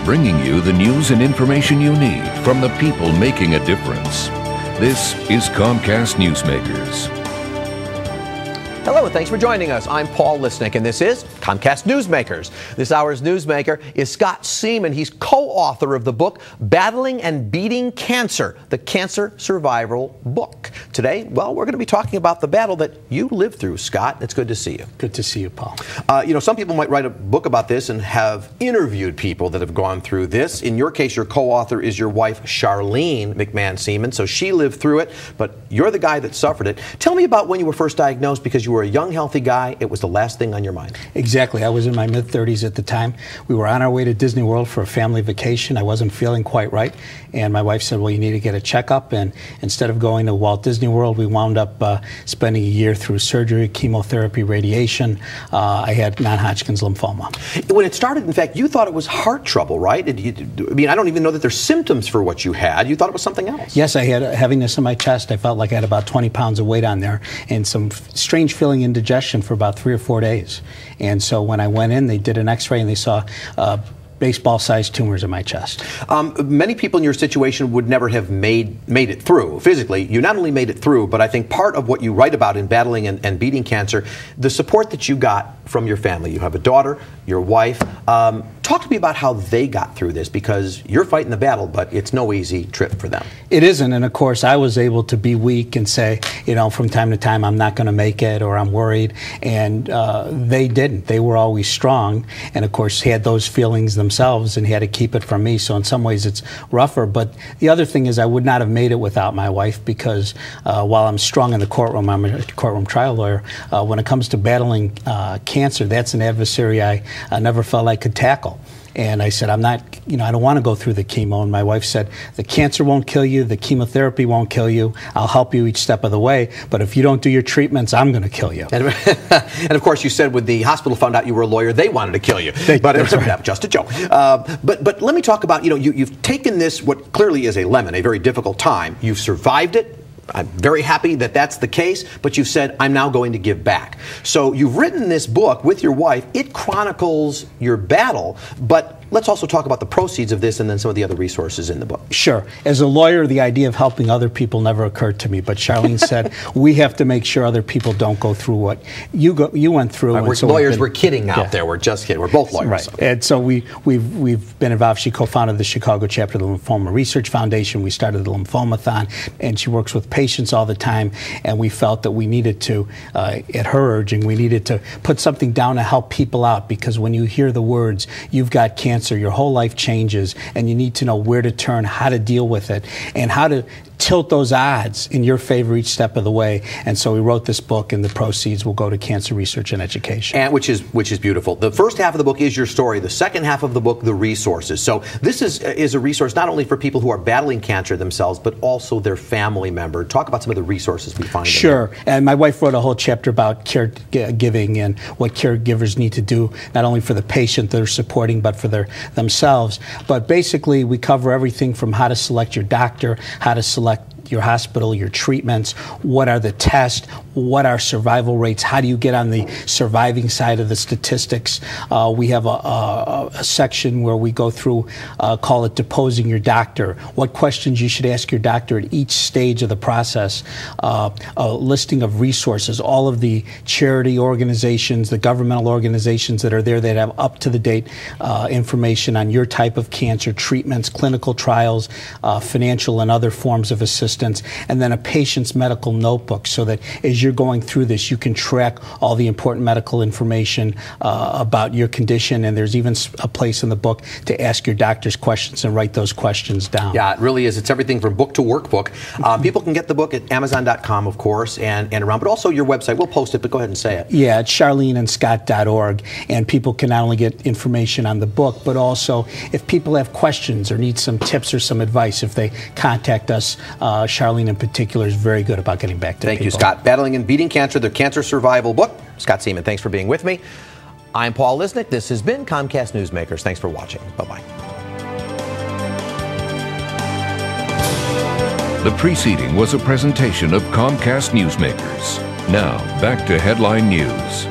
bringing you the news and information you need from the people making a difference. This is Comcast Newsmakers. Hello, and thanks for joining us. I'm Paul Lisnek, and this is Comcast Newsmakers. This hour's newsmaker is Scott Seaman. He's co-author of the book, Battling and Beating Cancer, the Cancer Survival Book. Today, well, we're going to be talking about the battle that you lived through, Scott. It's good to see you. Good to see you, Paul. Some people might write a book about this and have interviewed people that have gone through this. In your case, your co-author is your wife, Charlene McMann Seaman, so she lived through it, but you're the guy that suffered it. Tell me about when you were first diagnosed, because you were a young, healthy guy. It was the last thing on your mind. Exactly. I was in my mid-30s at the time. We were on our way to Disney World for a family vacation. I wasn't feeling quite right, and my wife said, well, you need to get a checkup, and instead of going to Walt Disney World, we wound up spending a year through surgery, chemotherapy, radiation. I had non-Hodgkin's lymphoma. When it started, in fact, you thought it was heart trouble, right? I don't even know that there's symptoms for what you had. You thought it was something else. Yes, I had heaviness in my chest. I felt like I had about 20 pounds of weight on there and some strange feeling indigestion for about 3 or 4 days. And so when I went in, they did an x-ray and they saw baseball-sized tumors in my chest. Many people in your situation would never have made it through physically. You not only made it through, but I think part of what you write about in Battling and Beating Cancer, the support that you got from your family. You have a daughter, your wife. Talk to me about how they got through this, because you're fighting the battle, but it's no easy trip for them. It isn't, and of course I was able to be weak and say, from time to time, I'm not going to make it, or I'm worried, and they didn't. They were always strong, and of course had those feelings themselves and had to keep it from me, so in some ways it's rougher. But the other thing is I would not have made it without my wife, because while I'm strong in the courtroom, I'm a courtroom trial lawyer, when it comes to battling cancer, that's an adversary I never felt I could tackle. And I said, I don't want to go through the chemo. And my wife said, the cancer won't kill you, the chemotherapy won't kill you, I'll help you each step of the way, but if you don't do your treatments, I'm going to kill you. And of course, you said when the hospital found out you were a lawyer, they wanted to kill you. But it was just a joke. But let me talk about, you've taken this, what clearly is a lemon, a very difficult time. You've survived it. I'm very happy that that's the case, but you've said, I'm now going to give back. So you've written this book with your wife. It chronicles your battle, but let's also talk about the proceeds of this and then some of the other resources in the book. Sure. As a lawyer, the idea of helping other people never occurred to me, but Charlene said, we have to make sure other people don't go through what you went through. Right, we're kidding out there. We're just kidding. We're both lawyers. Right. Okay. And so we've been involved. She co-founded the Chicago chapter of the Lymphoma Research Foundation. We started the Lymphomathon, and she works with patients all the time, and we felt that we needed to, at her urging, we needed to put something down to help people out, because when you hear the words, you've got cancer, your whole life changes, and you need to know where to turn, how to deal with it, and how to tilt those odds in your favor each step of the way. And so we wrote this book, and the proceeds will go to cancer research and education. And which is beautiful. The first half of the book is your story. The second half of the book, the resources. So this is a resource not only for people who are battling cancer themselves, but also their family member. Talk about some of the resources we find. Sure. And my wife wrote a whole chapter about caregiving and what caregivers need to do, not only for the patient they're supporting, but for themselves. But basically, we cover everything from how to select your doctor, how to select your hospital, your treatments, what are the tests, what are survival rates, how do you get on the surviving side of the statistics. We have a section where we go through, call it deposing your doctor, what questions you should ask your doctor at each stage of the process, a listing of resources, all of the charity organizations, the governmental organizations that are there that have up-to-the-date information on your type of cancer, treatments, clinical trials, financial and other forms of assistance, and then a patient's medical notebook, so that as you're going through this, you can track all the important medical information about your condition, and there's even a place in the book to ask your doctor's questions and write those questions down. Yeah, it really is. It's everything from book to workbook. People can get the book at Amazon.com, of course, and around, but also your website. We'll post it, but go ahead and say it. Yeah, it's charleneandscott.org, and people can not only get information on the book, but also if people have questions or need some tips or some advice, if they contact us, Charlene in particular is very good about getting back to people. Thank you, Scott. Battling and Beating Cancer, the Cancer Survival Book. Scott Seaman, thanks for being with me. I'm Paul Lisnek. This has been Comcast Newsmakers. Thanks for watching. Bye-bye. The preceding was a presentation of Comcast Newsmakers. Now, back to headline news.